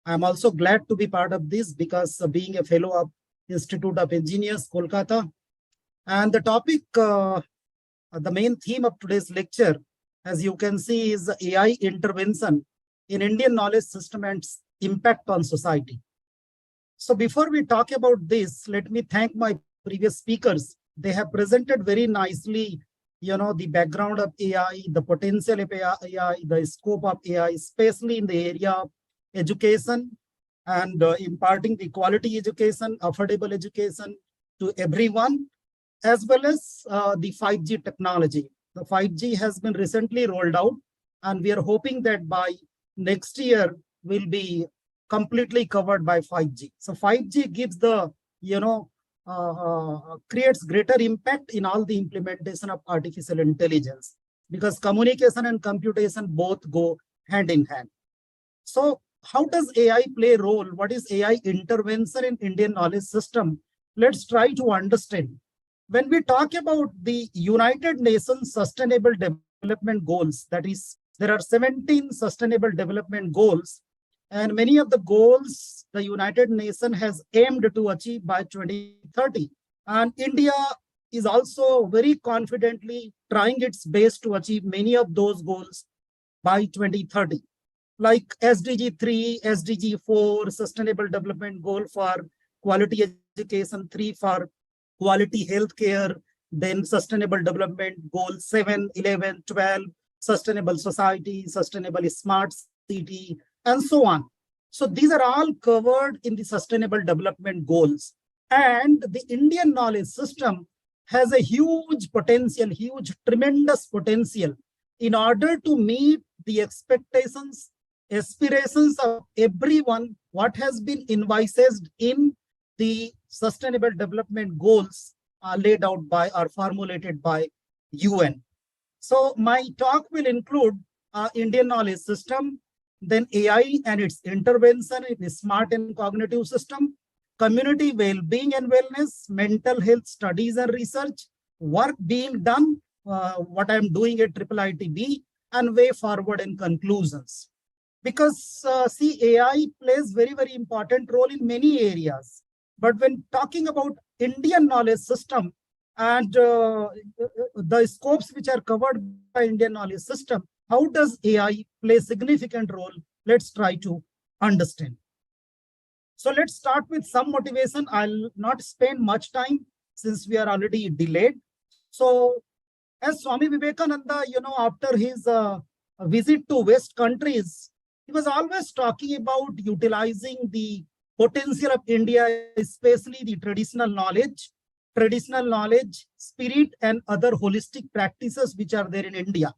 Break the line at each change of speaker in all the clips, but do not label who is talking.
I'm also glad to be part of this because being a fellow of Institute of Engineers, Kolkata, and the topic, the main theme of today's lecture, as you can see, is AI intervention in Indian knowledge system and impact on society. So before we talk about this, let me thank my previous speakers. They have presented very nicely, the background of AI, the potential of AI, the scope of AI, especially in the area of education and imparting the quality education, affordable education to everyone, as well as the 5G technology. The 5G has been recently rolled out, and we are hoping that by next year will be completely covered by 5G. So 5G gives the, creates greater impact in all the implementation of artificial intelligence, because communication and computation both go hand in hand. So how does AI play a role? What is AI intervention in Indian knowledge system? Let's try to understand. When we talk about the United Nations Sustainable Development Goals, that is, there are 17 Sustainable Development Goals, and many of the goals the United Nations has aimed to achieve by 2030. And India is also very confidently trying its best to achieve many of those goals by 2030. Like SDG 3, SDG 4, Sustainable Development Goal for quality education, 3 for quality healthcare, then Sustainable Development Goal 7, 11, 12, Sustainable Society, Sustainable Smart City, and so on. So these are all covered in the Sustainable Development Goals. And the Indian knowledge system has a huge potential, huge, tremendous potential in order to meet the expectations, aspirations of everyone, what has been envisaged in the Sustainable Development Goals laid out by or formulated by UN. So my talk will include Indian knowledge system, then AI and its intervention in the smart and cognitive system, community well-being and wellness, mental health studies and research, work being done, what I'm doing at IIITB, and way forward and conclusions. Because see, AI plays very, very important role in many areas. But when talking about Indian knowledge system and the scopes which are covered by Indian knowledge system, how does AI play a significant role? Let's try to understand. So let's start with some motivation. I'll not spend much time since we are already delayed. So as Swami Vivekananda, after his visit to West countries, he was always talking about utilizing the potential of India, especially the traditional knowledge, spirit, and other holistic practices which are there in India.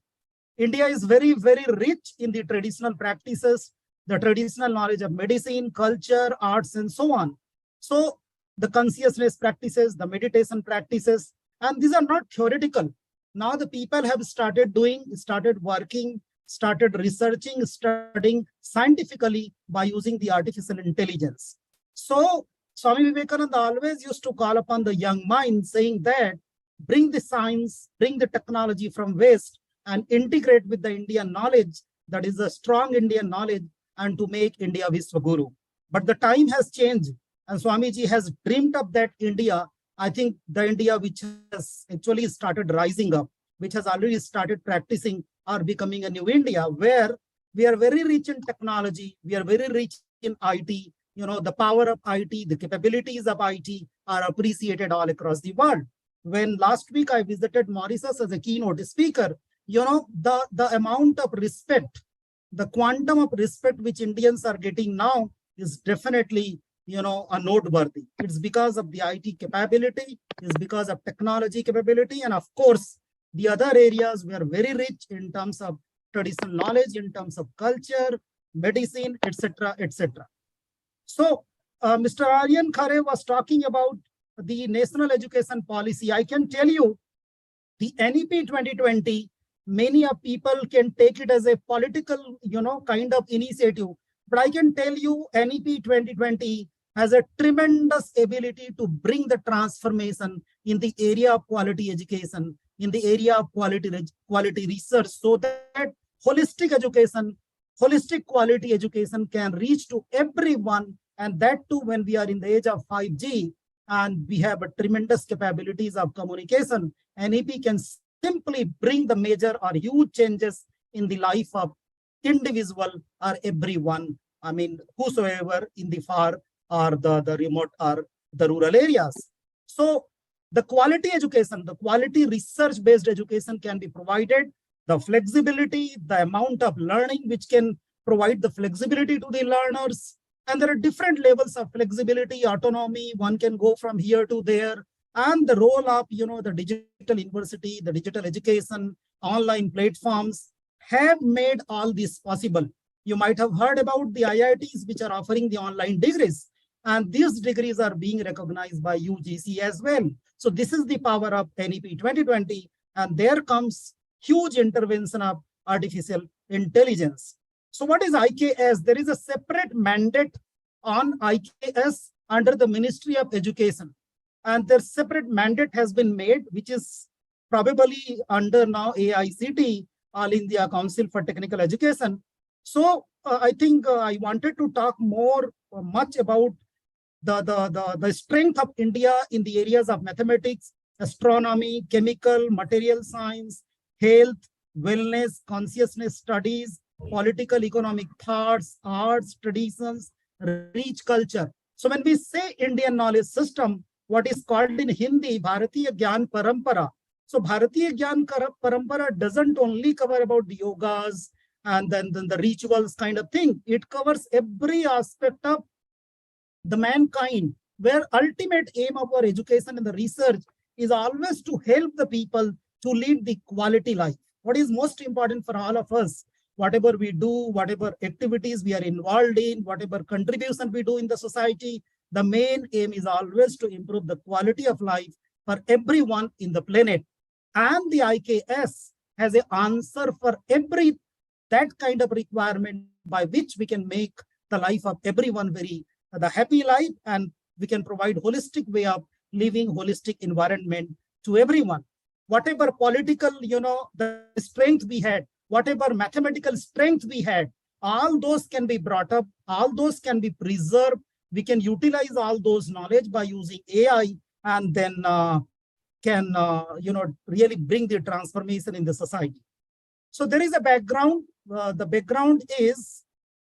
India is very, very rich in the traditional practices, the traditional knowledge of medicine, culture, arts, and so on. So the consciousness practices, the meditation practices, and these are not theoretical. Now the people have started working, started researching, studying scientifically by using the artificial intelligence. So Swami Vivekananda always used to call upon the young mind, saying that bring the science, bring the technology from West and integrate with the Indian knowledge, that is a strong Indian knowledge, and to make India Vishwaguru. But the time has changed, and Swamiji has dreamed of that India. I think the India which has actually started rising up, which has already started practicing or becoming a new India, where we are very rich in technology, we are very rich in IT, the power of IT, the capabilities of IT are appreciated all across the world. When last week I visited Mauritius as a keynote speaker, the amount of respect, the quantum of respect which Indians are getting now is definitely, a noteworthy. It's because of the IT capability, it's because of technology capability, and of course, the other areas we are very rich in terms of traditional knowledge, in terms of culture, medicine, etc., etc. So, Mr. Aryan Khare was talking about the national education policy. I can tell you, the NEP 2020, many of people can take it as a political, kind of initiative. But I can tell you, NEP 2020 has a tremendous ability to bring the transformation in the area of quality education, in the area of quality research, so that holistic education, holistic quality education can reach to everyone, and that too when we are in the age of 5G and we have a tremendous capabilities of communication. NEP can simply bring the major or huge changes in the life of individual or everyone. I mean, whosoever in the far or the remote or the rural areas. So the quality education, the quality research-based education can be provided, the flexibility, the amount of learning which can provide the flexibility to the learners. And there are different levels of flexibility, autonomy, one can go from here to there. And the role of, the digital university, the digital education, online platforms have made all this possible. You might have heard about the IITs which are offering the online degrees, and these degrees are being recognized by UGC as well. So this is the power of NEP 2020, and there comes huge intervention of artificial intelligence. So what is IKS? There is a separate mandate on IKS under the Ministry of Education, and their separate mandate has been made, which is probably under now AICT, All India Council for Technical Education. So I think I wanted to talk much about the strength of India in the areas of mathematics, astronomy, chemical, material science, health, wellness, consciousness studies, political, economic thoughts, arts, traditions, rich culture. So when we say Indian knowledge system, what is called in Hindi, Bharatiya Gyan Parampara. So Bharatiya Gyan Parampara doesn't only cover about the yogas and then the rituals kind of thing. It covers every aspect of the mankind, where ultimate aim of our education and the research is always to help the people to lead the quality life. What is most important for all of us, whatever we do, whatever activities we are involved in, whatever contribution we do in the society, the main aim is always to improve the quality of life for everyone in the planet. And the IKS has an answer for every that kind of requirement by which we can make the life of everyone the happy life, and we can provide holistic way of living, holistic environment to everyone. Whatever political, the strength we had, whatever mathematical strength we had, all those can be brought up, all those can be preserved. We can utilize all those knowledge by using AI, and then can really bring the transformation in the society. So there is a background. The background is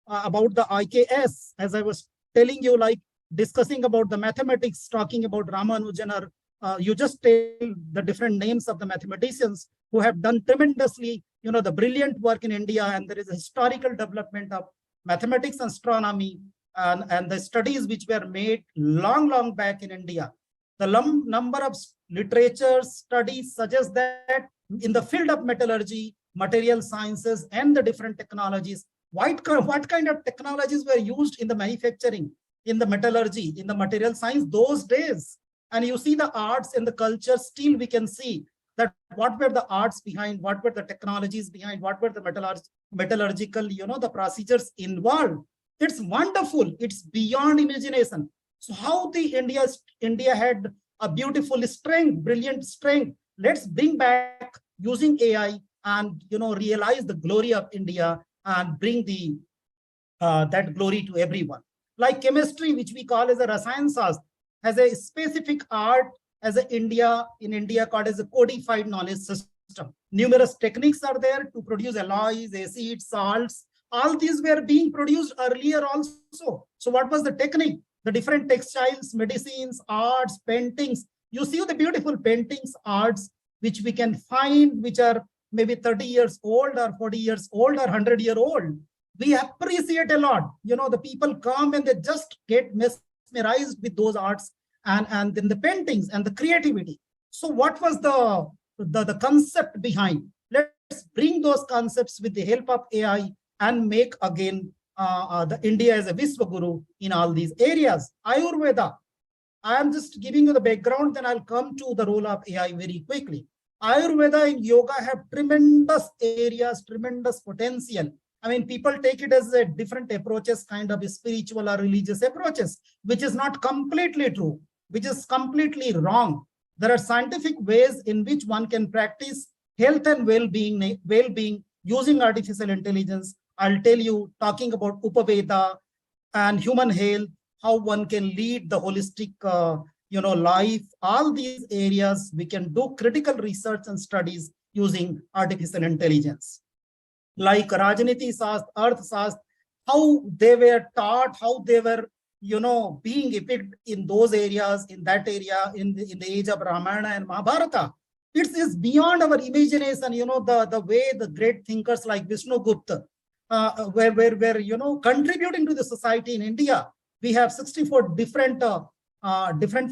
about the IKS, as I was telling you, like discussing about the mathematics, talking about Ramanujan, or you just tell the different names of the mathematicians who have done tremendously, the brilliant work in India, and there is a historical development of mathematics and astronomy, and the studies which were made long back in India. The number of literature studies suggests that in the field of metallurgy, material sciences, and the different technologies, what kind of technologies were used in the manufacturing, in the metallurgy, in the material science those days. And you see the arts and the culture, still we can see that what were the arts behind, what were the technologies behind, what were the metallurgical, the procedures involved. It's wonderful. It's beyond imagination. So how the India had a beautiful strength, brilliant strength. Let's bring back using AI and realize the glory of India and bring the that glory to everyone. Like chemistry, which we call as a Rasayan Shastra, has a specific art as in India called as a codified knowledge system. Numerous techniques are there to produce alloys, acids, salts. All these were being produced earlier also. So what was the technique? The different textiles, medicines, arts, paintings. You see the beautiful paintings, arts, which we can find, which are maybe 30 years old or 40 years old or 100-year-old. We appreciate a lot. The people come and they just get mesmerized with those arts and then the paintings and the creativity. So what was the concept behind? Let's bring those concepts with the help of AI and make again the India as a Vishwaguru in all these areas. Ayurveda. I am just giving you the background, then I'll come to the role of AI very quickly. Ayurveda and yoga have tremendous areas, tremendous potential. I mean, people take it as a different approaches, kind of spiritual or religious approaches, which is not completely true, which is completely wrong. There are scientific ways in which one can practice health and well-being using artificial intelligence I'll tell you, talking about Upaveda and human health, how one can lead the holistic, life. All these areas we can do critical research and studies using artificial intelligence. Like Rajniti Sast, Earth Sast, how they were taught, how they were, being epic in those areas, in that area, in the age of Ramayana and Mahabharata. It's beyond our imagination, the way the great thinkers like Vishnu Gupta were contributing to the society in India. We have 64 different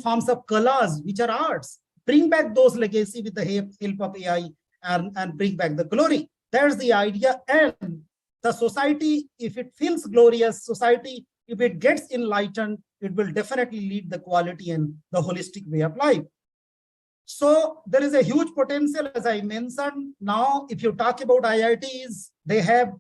forms of kalas, which are arts. Bring back those legacy with the help of AI and bring back the glory. There's the idea. And the society, if it feels glorious, society, if it gets enlightened, it will definitely lead the quality and the holistic way of life. So there is a huge potential, as I mentioned. Now, if you talk about IITs, they have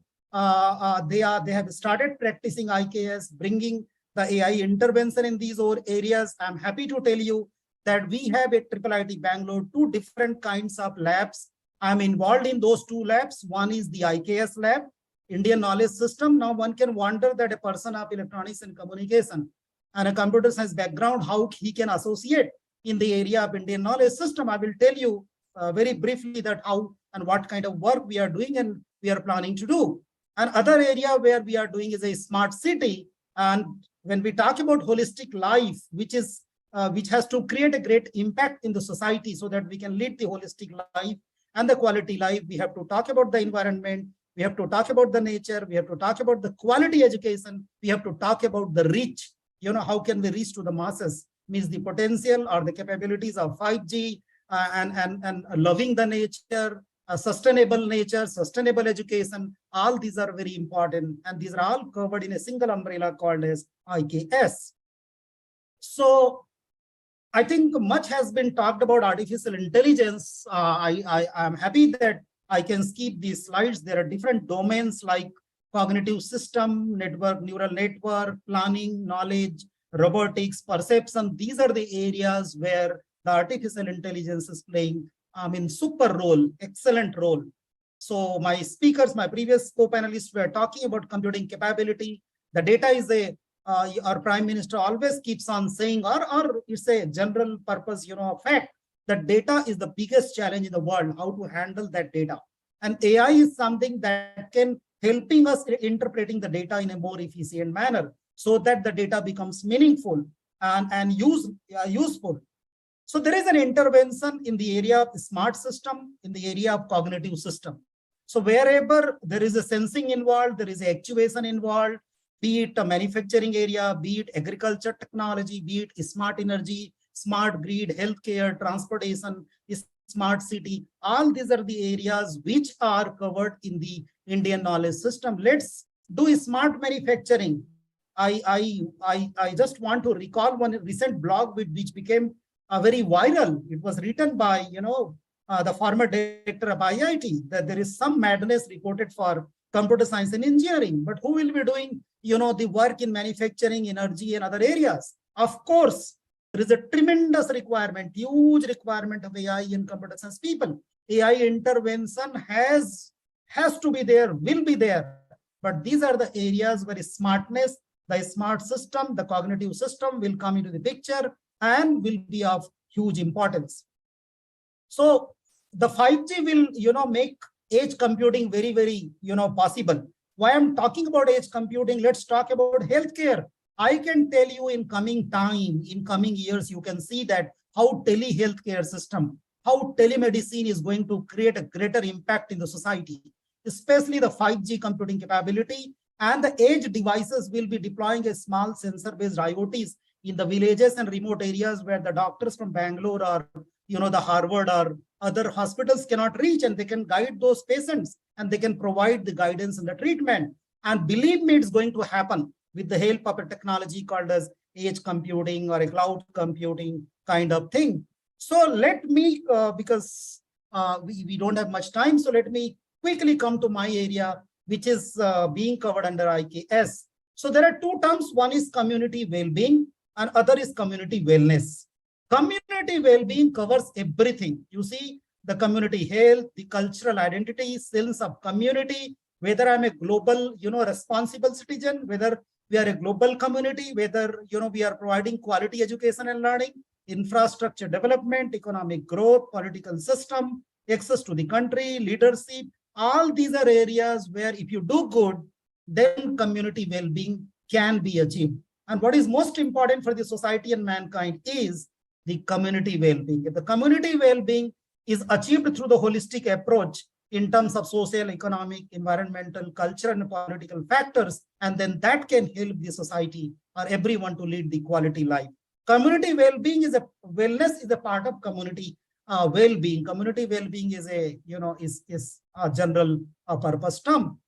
started practicing IKS, bringing the AI intervention in these areas. I'm happy to tell you that we have at IIIT Bangalore 2 different kinds of labs. I'm involved in those 2 labs. One is the IKS lab, Indian Knowledge System. Now one can wonder that a person of electronics and communication and a computer science background, how he can associate in the area of Indian Knowledge System. I will tell you very briefly that how and what kind of work we are doing and we are planning to do. Another area where we are doing is a smart city. And when we talk about holistic life, which has to create a great impact in the society so that we can lead the holistic life and the quality life, we have to talk about the environment, we have to talk about the nature, we have to talk about the quality education, we have to talk about the reach, how can we reach to the masses, means the potential or the capabilities of 5G and loving the nature, sustainable nature, sustainable education. All these are very important, and these are all covered in a single umbrella called as IKS. So I think much has been talked about artificial intelligence. I'm happy that I can skip these slides. There are different domains like cognitive system, neural network, planning, knowledge, robotics, perception. These are the areas where the artificial intelligence is playing super role, excellent role. So my speakers, my previous co-panelists were talking about computing capability. The data is our Prime Minister always keeps on saying, or it's a general purpose, fact, that data is the biggest challenge in the world, how to handle that data. And AI is something that can helping us interpreting the data in a more efficient manner so that the data becomes meaningful and useful. So there is an intervention in the area of smart system, in the area of cognitive system. So wherever there is a sensing involved, there is actuation involved, be it a manufacturing area, be it agriculture technology, be it smart energy, smart grid, healthcare, transportation, smart city. All these are the areas which are covered in the Indian knowledge system. Let's do smart manufacturing. I just want to recall one recent blog which became very viral. It was written by the former director of IIT, that there is some madness reported for computer science and engineering, but who will be doing the work in manufacturing, energy, and other areas? Of course, there is a tremendous requirement, huge requirement of AI in computer science people. AI intervention has to be there, will be there, but these are the areas where smartness, the smart system, the cognitive system will come into the picture and will be of huge importance. So the 5G will, make edge computing very, very, possible. Why I'm talking about edge computing, let's talk about healthcare. I can tell you in coming time, in coming years, you can see that how telehealthcare system, how telemedicine is going to create a greater impact in the society, especially the 5G computing capability, and the edge devices will be deploying a small sensor-based IoTs in the villages and remote areas where the doctors from Bangalore or the Harvard or other hospitals cannot reach, and they can guide those patients and they can provide the guidance and the treatment. And believe me, it's going to happen with the help of a technology called as edge computing or a cloud computing kind of thing. So let me, because we don't have much time, so let me quickly come to my area, which is being covered under IKS. So there are 2 terms. One is community well-being and other is community wellness. Community well-being covers everything. You see, the community health, the cultural identity, sense of community, whether I'm a global, responsible citizen, whether we are a global community, whether, we are providing quality education and learning, infrastructure development, economic growth, political system, access to the country, leadership. All these are areas where if you do good, then community well-being can be achieved. And what is most important for the society and mankind is the community well-being. If the community well-being is achieved through the holistic approach in terms of social, economic, environmental, cultural, and political factors, and then that can help the society or everyone to lead the quality life. Community well-being is wellness is a part of community well-being. Community well-being is a, is a general purpose term.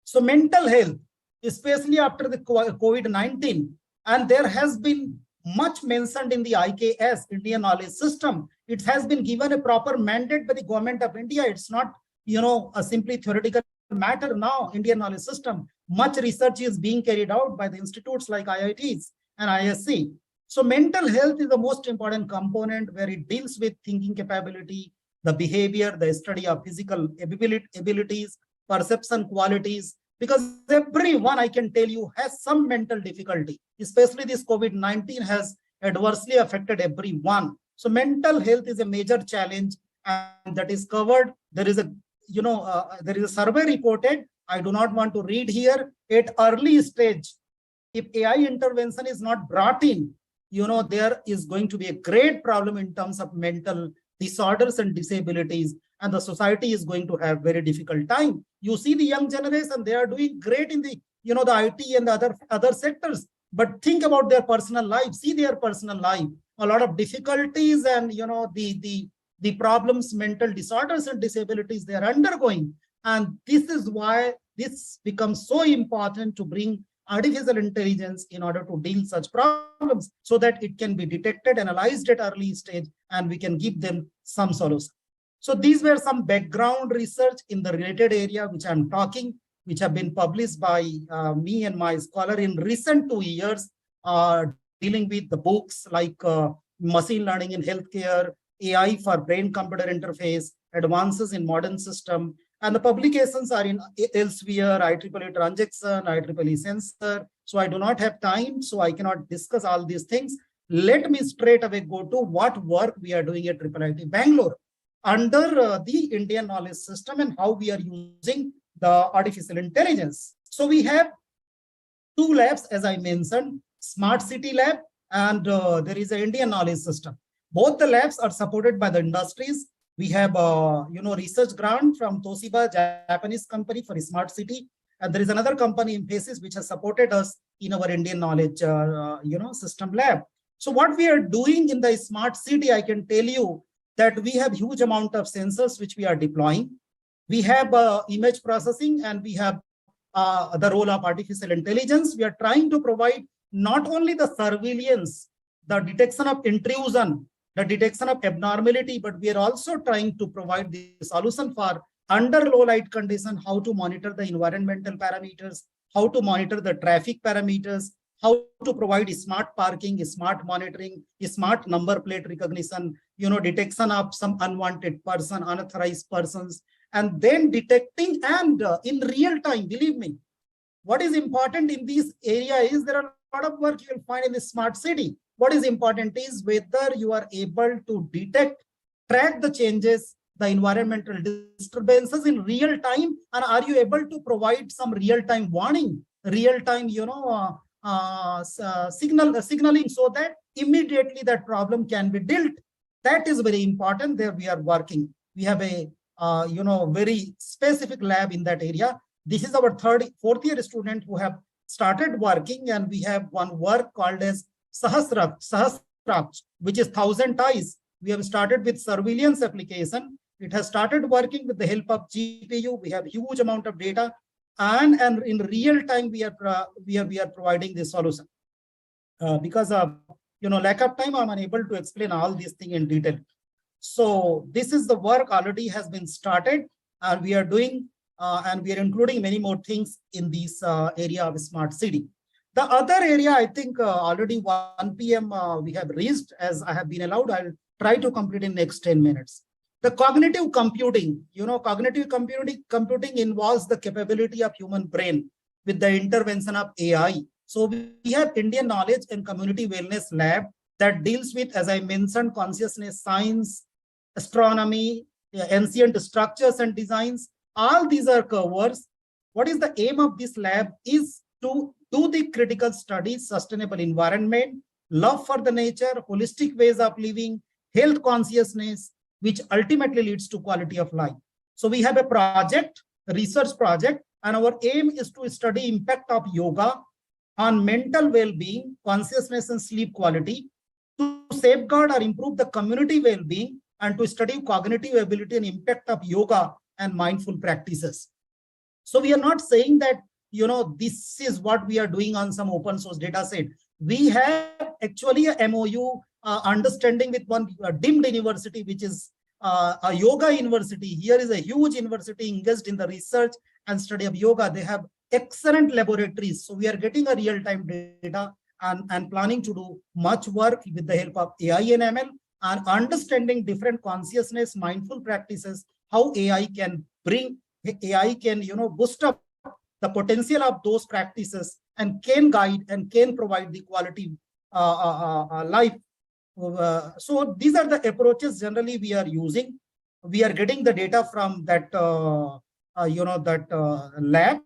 So mental health, especially after the COVID-19, and there has been much mentioned in the IKS, Indian Knowledge System. It has been given a proper mandate by the government of India. It's not, a simply theoretical matter now, Indian Knowledge System. Much research is being carried out by the institutes like IITs and ISC. So mental health is the most important component where it deals with thinking capability, the behavior, the study of physical abilities, perception qualities, because everyone, I can tell you, has some mental difficulty, especially this COVID-19 has adversely affected everyone. So mental health is a major challenge, and that is covered. There is a, there is a survey reported. I do not want to read here. At early stage, if AI intervention is not brought in, there is going to be a great problem in terms of mental disorders and disabilities, and the society is going to have very difficult time. You see the young generation, they are doing great in the, the IT and the other sectors, but think about their personal life, see their personal life, a lot of difficulties and, the problems, mental disorders and disabilities they are undergoing. And this is why this becomes so important to bring artificial intelligence in order to deal such problems so that it can be detected, analyzed at early stage, and we can give them some solution. So these were some background research in the related area which I'm talking, which have been published by me and my scholar in recent 2 years, dealing with the books like machine learning in healthcare, AI for brain-computer interface, advances in modern system, and the publications are in elsewhere, IEEE transaction, IEEE sensor. So I do not have time, so I cannot discuss all these things. Let me straight away go to what work we are doing at IIT Bangalore under the Indian Knowledge System and how we are using the artificial intelligence. So we have 2 labs, as I mentioned, Smart City Lab, and there is an Indian Knowledge System. Both the labs are supported by the industries. We have, research grant from Toshiba, Japanese company for a smart city. And there is another company, Infosys, which has supported us in our Indian knowledge, system lab. So what we are doing in the smart city, I can tell you that we have huge amount of sensors which we are deploying. We have image processing, and we have the role of artificial intelligence. We are trying to provide not only the surveillance, the detection of intrusion, the detection of abnormality, but we are also trying to provide the solution for under low light condition, how to monitor the environmental parameters, how to monitor the traffic parameters, how to provide smart parking, smart monitoring, smart number plate recognition, detection of some unwanted person, unauthorized persons, and then detecting and in real time, believe me, what is important in this area is there are a lot of work you will find in the smart city. What is important is whether you are able to detect, track the changes, the environmental disturbances in real time, and are you able to provide some real-time warning, real-time, signaling so that immediately that problem can be dealt. That is very important. There we are working. We have a, very specific lab in that area. This is our 4th year student who have started working, and we have one work called as Sahasraj, which is 1,000 eyes. We have started with surveillance application. It has started working with the help of GPU. We have huge amount of data, and in real time we are providing this solution. Because of lack of time, I'm unable to explain all these things in detail. So this is the work already has been started, and we are doing, and we are including many more things in this area of smart city. The other area, I think already 1 p.m. We have reached, as I have been allowed. I'll try to complete in next 10 minutes. The cognitive computing, cognitive computing involves the capability of human brain with the intervention of AI. So we have Indian Knowledge and Community Wellness Lab that deals with, as I mentioned, consciousness science, astronomy, ancient structures and designs. All these are covers. What is the aim of this lab is to do the critical studies, sustainable environment, love for the nature, holistic ways of living, health consciousness, which ultimately leads to quality of life. So we have a project, a research project, and our aim is to study impact of yoga on mental well-being, consciousness and sleep quality, to safeguard or improve the community well-being, and to study cognitive ability and impact of yoga and mindful practices. So we are not saying that, this is what we are doing on some open source data set. We have actually a MOU understanding with one deemed university, which is a yoga university. Here is a huge university engaged in the research and study of yoga. They have excellent laboratories. So we are getting a real-time data and planning to do much work with the help of AI and ML and understanding different consciousness, mindful practices, how AI can boost up the potential of those practices and can guide and can provide the quality life. So these are the approaches generally we are using. We are getting the data from that, lab,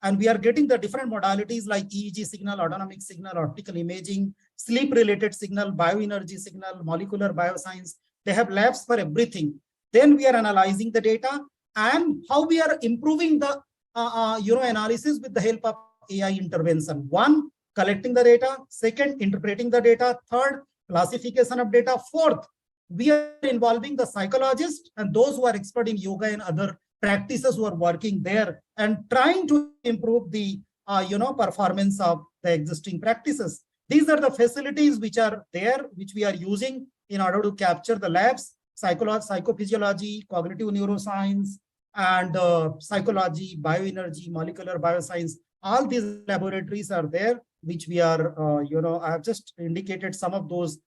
and we are getting the different modalities like EEG signal, autonomic signal, optical imaging, sleep-related signal, bioenergy signal, molecular bioscience. They have labs for everything. Then we are analyzing the data and how we are improving the analysis with the help of AI intervention. One, collecting the data. Second, interpreting the data. Third, classification of data. Fourth, we are involving the psychologists and those who are expert in yoga and other practices who are working there and trying to improve the performance of the existing practices. These are the facilities which are there, which we are using in order to capture the labs, psychophysiology, cognitive neuroscience, and psychology, bioenergy, molecular bioscience. All these laboratories are there, which we are, I have just indicated some of those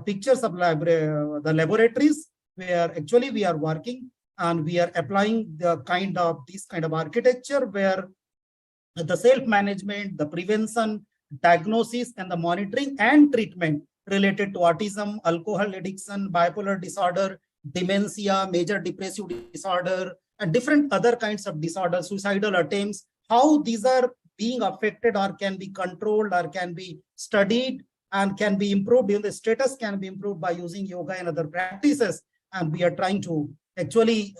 pictures of the laboratories where actually we are working, and we are applying this kind of architecture where the self-management, the prevention, diagnosis, and the monitoring and treatment related to autism, alcohol addiction, bipolar disorder, dementia, major depressive disorder, and different other kinds of disorders, suicidal attempts, how these are being affected or can be controlled or can be studied and can be improved. The status can be improved by using yoga and other practices. And we are trying to actually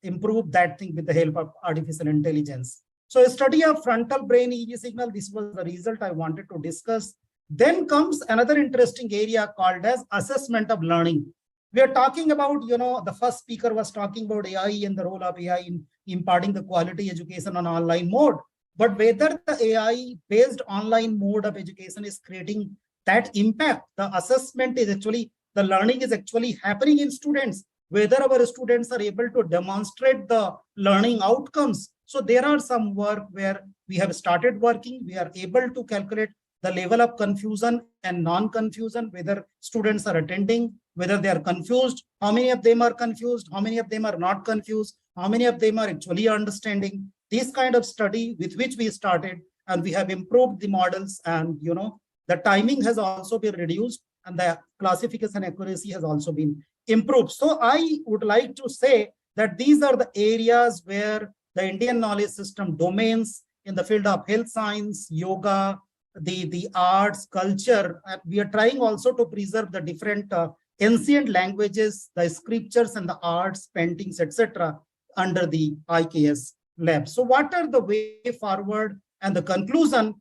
improve that thing with the help of artificial intelligence. So a study of frontal brain EEG signal, this was the result I wanted to discuss. Then comes another interesting area called as assessment of learning. We are talking about, the first speaker was talking about AI and the role of AI in imparting the quality education on online mode. But whether the AI-based online mode of education is creating that impact, the assessment is actually, the learning is actually happening in students, whether our students are able to demonstrate the learning outcomes. So there are some work where we have started working, we are able to calculate the level of confusion and non-confusion, whether students are attending, whether they are confused, how many of them are confused, how many of them are not confused, how many of them are actually understanding. This kind of study with which we started, and we have improved the models, and the timing has also been reduced, and the classification accuracy has also been improved. So I would like to say that these are the areas where the Indian knowledge system domains in the field of health science, yoga, the arts, culture, and we are trying also to preserve the different ancient languages, the scriptures and the arts, paintings, etc. under the IKS lab. So what are the way forward and the conclusion?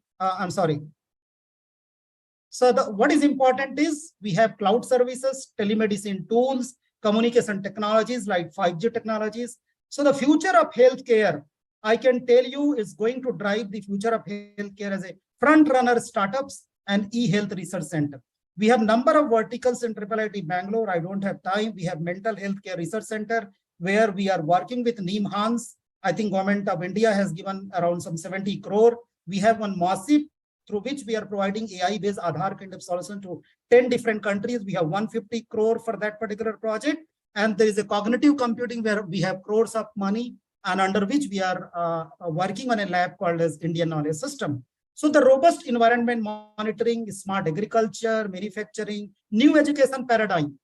So what is important is we have cloud services, telemedicine tools, communication technologies like 5G technologies. So the future of healthcare, I can tell you, is going to drive the future of healthcare as a front runner startups and e-health research center. We have number of verticals in IIIT Bangalore. I don't have time. We have mental health care research center where we are working with NIMHANS. I think government of India has given around some 70 crore. We have one massive through which we are providing AI-based Aadhaar kind of solution to 10 different countries. We have 150 crore for that particular project. And there is a cognitive computing where we have crores of money and under which we are working on a lab called as Indian Knowledge System. So the robust environment monitoring, smart agriculture, manufacturing, new education paradigm,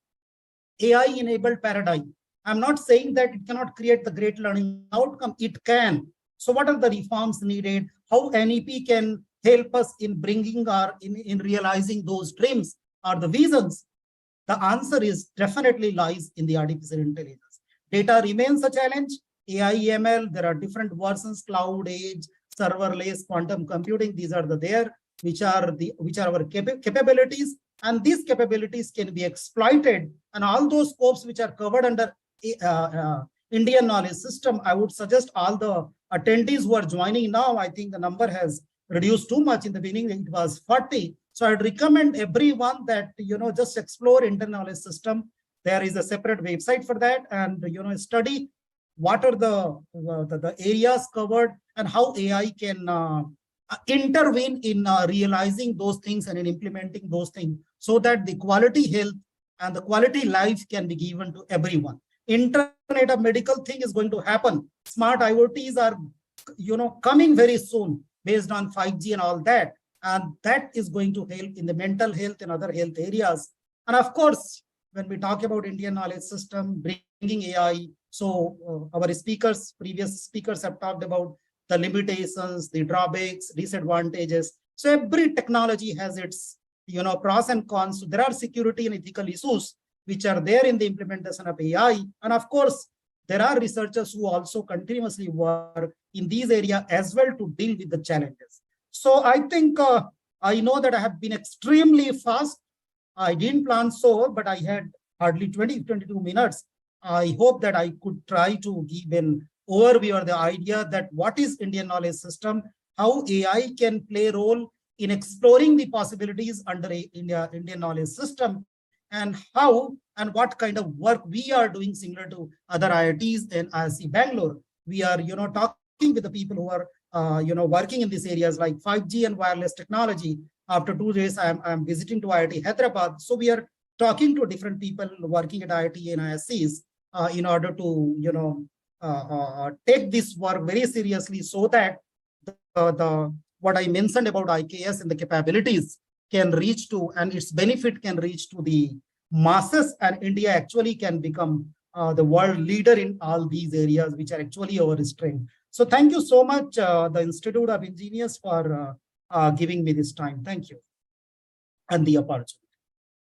AI-enabled paradigm. I'm not saying that it cannot create the great learning outcome. It can. So what are the reforms needed? How NEP can help us in bringing or in realizing those dreams or the visions? The answer is definitely lies in the artificial intelligence. Data remains a challenge. AI, ML, there are different versions, cloud, edge, serverless, quantum computing. These are which are our capabilities, and these capabilities can be exploited. And all those scopes which are covered under Indian Knowledge System, I would suggest all the attendees who are joining now, I think the number has reduced too much. In the beginning, it was 40. So I'd recommend everyone that, just explore Indian Knowledge System. There is a separate website for that, and, study what are the areas covered and how AI can intervene in realizing those things and in implementing those things so that the quality health and the quality life can be given to everyone. Internet of medical thing is going to happen. Smart IoTs are, coming very soon based on 5G and all that. And that is going to help in the mental health and other health areas. And of course, when we talk about Indian Knowledge System, bringing AI, so our previous speakers have talked about the limitations, the drawbacks, disadvantages. So every technology has its, pros and cons. So there are security and ethical issues which are there in the implementation of AI. And of course, there are researchers who also continuously work in these areas as well to deal with the challenges. So I think I know that I have been extremely fast. I didn't plan so, but I had hardly 22 minutes. I hope that I could try to give an overview or the idea that what is Indian Knowledge System, how AI can play a role in exploring the possibilities under Indian Knowledge System, and how and what kind of work we are doing similar to other IITs and IISc Bangalore. We are, talking with the people who are, working in these areas like 5G and wireless technology. After 2 days, I'm visiting to IIT Hyderabad. So we are talking to different people working at IIT and IIScs in order to, take this work very seriously so that what I mentioned about IKS and the capabilities can reach to, and its benefit can reach to the masses, and India actually can become the world leader in all these areas, which are actually our strength. So thank you so much, the Institute of Engineers, for giving me this time. Thank you. And the opportunity.